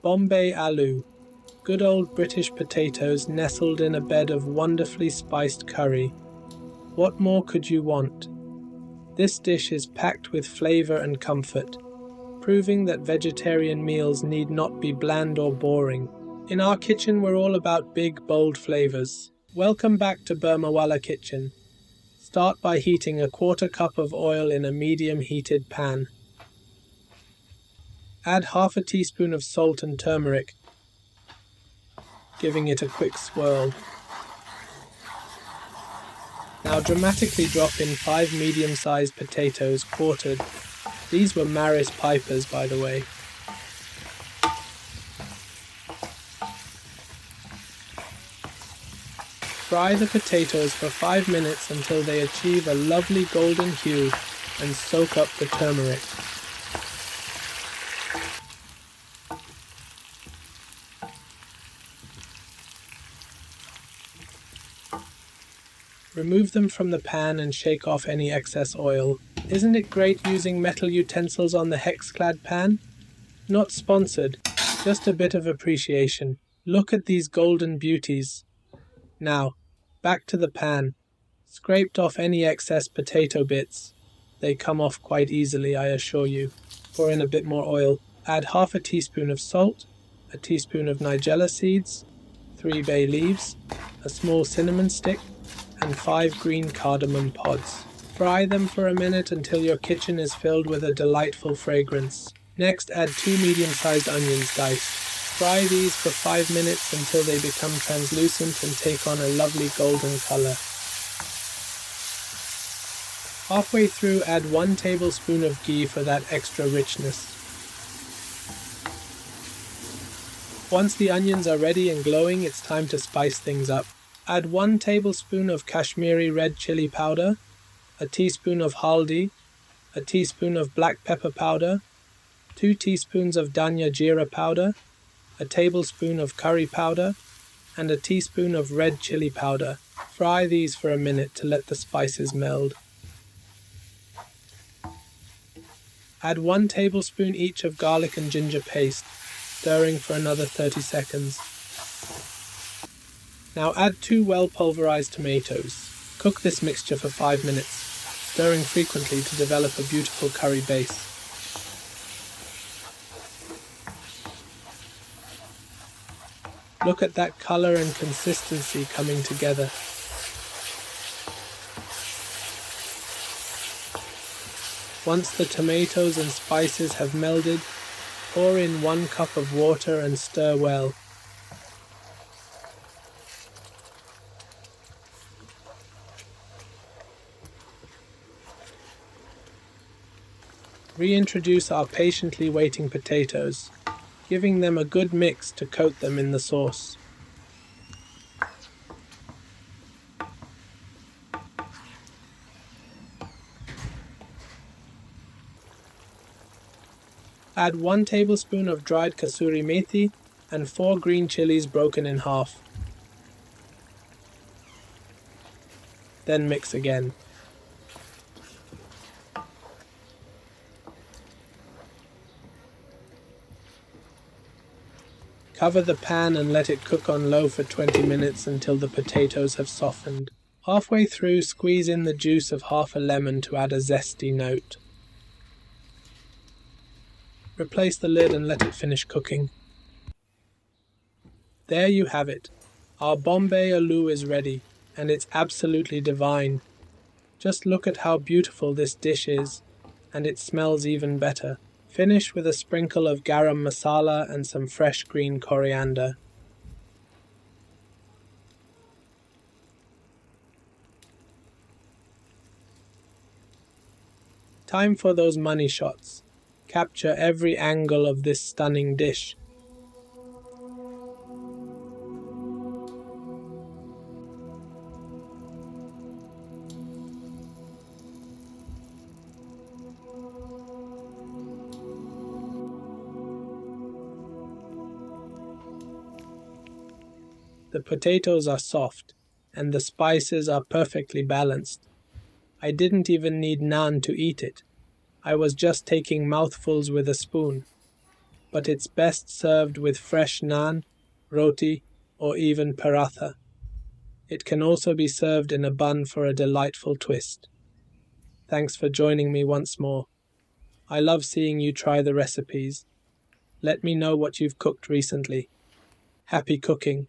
Bombay Aloo. Good old British potatoes nestled in a bed of wonderfully spiced curry. What more could you want? This dish is packed with flavor and comfort, proving that vegetarian meals need not be bland or boring. In our kitchen, we're all about big, bold flavors. Welcome back to Burmawala Kitchen. Start by heating a quarter cup of oil in a medium heated pan. Add half a teaspoon of salt and turmeric, giving it a quick swirl. Now dramatically drop in 5 medium-sized potatoes, quartered. These were Maris Pipers, by the way. Fry the potatoes for 5 minutes until they achieve a lovely golden hue and soak up the turmeric. Remove them from the pan and shake off any excess oil. Isn't it great using metal utensils on the hex-clad pan? Not sponsored, just a bit of appreciation. Look at these golden beauties. Now, back to the pan. Scraped off any excess potato bits. They come off quite easily, I assure you. Pour in a bit more oil. Add half a teaspoon of salt, a teaspoon of nigella seeds, 3 bay leaves, a small cinnamon stick, and 5 green cardamom pods. Fry them for a minute until your kitchen is filled with a delightful fragrance. Next, add 2 medium-sized onions diced. Fry these for 5 minutes until they become translucent and take on a lovely golden color. Halfway through, add 1 tablespoon of ghee for that extra richness. Once the onions are ready and glowing, it's time to spice things up. Add 1 tablespoon of Kashmiri red chili powder, a teaspoon of haldi, a teaspoon of black pepper powder, 2 teaspoons of dhania jeera powder, a tablespoon of curry powder, and a teaspoon of red chili powder. Fry these for a minute to let the spices meld. Add 1 tablespoon each of garlic and ginger paste, stirring for another 30 seconds. Now add 2 well-pulverized tomatoes. Cook this mixture for 5 minutes, stirring frequently to develop a beautiful curry base. Look at that color and consistency coming together. Once the tomatoes and spices have melded, pour in 1 cup of water and stir well. Reintroduce our patiently waiting potatoes, giving them a good mix to coat them in the sauce. Add 1 tablespoon of dried kasuri methi and 4 green chilies broken in half. Then mix again. Cover the pan and let it cook on low for 20 minutes until the potatoes have softened. Halfway through, squeeze in the juice of half a lemon to add a zesty note. Replace the lid and let it finish cooking. There you have it. Our Bombay Aloo is ready, and it's absolutely divine. Just look at how beautiful this dish is, and it smells even better. Finish with a sprinkle of garam masala and some fresh green coriander. Time for those money shots. Capture every angle of this stunning dish. The potatoes are soft, and the spices are perfectly balanced. I didn't even need naan to eat it. I was just taking mouthfuls with a spoon. but it's best served with fresh naan, roti, or even paratha. It can also be served in a bun for a delightful twist. Thanks for joining me once more. I love seeing you try the recipes. Let me know what you've cooked recently. Happy cooking!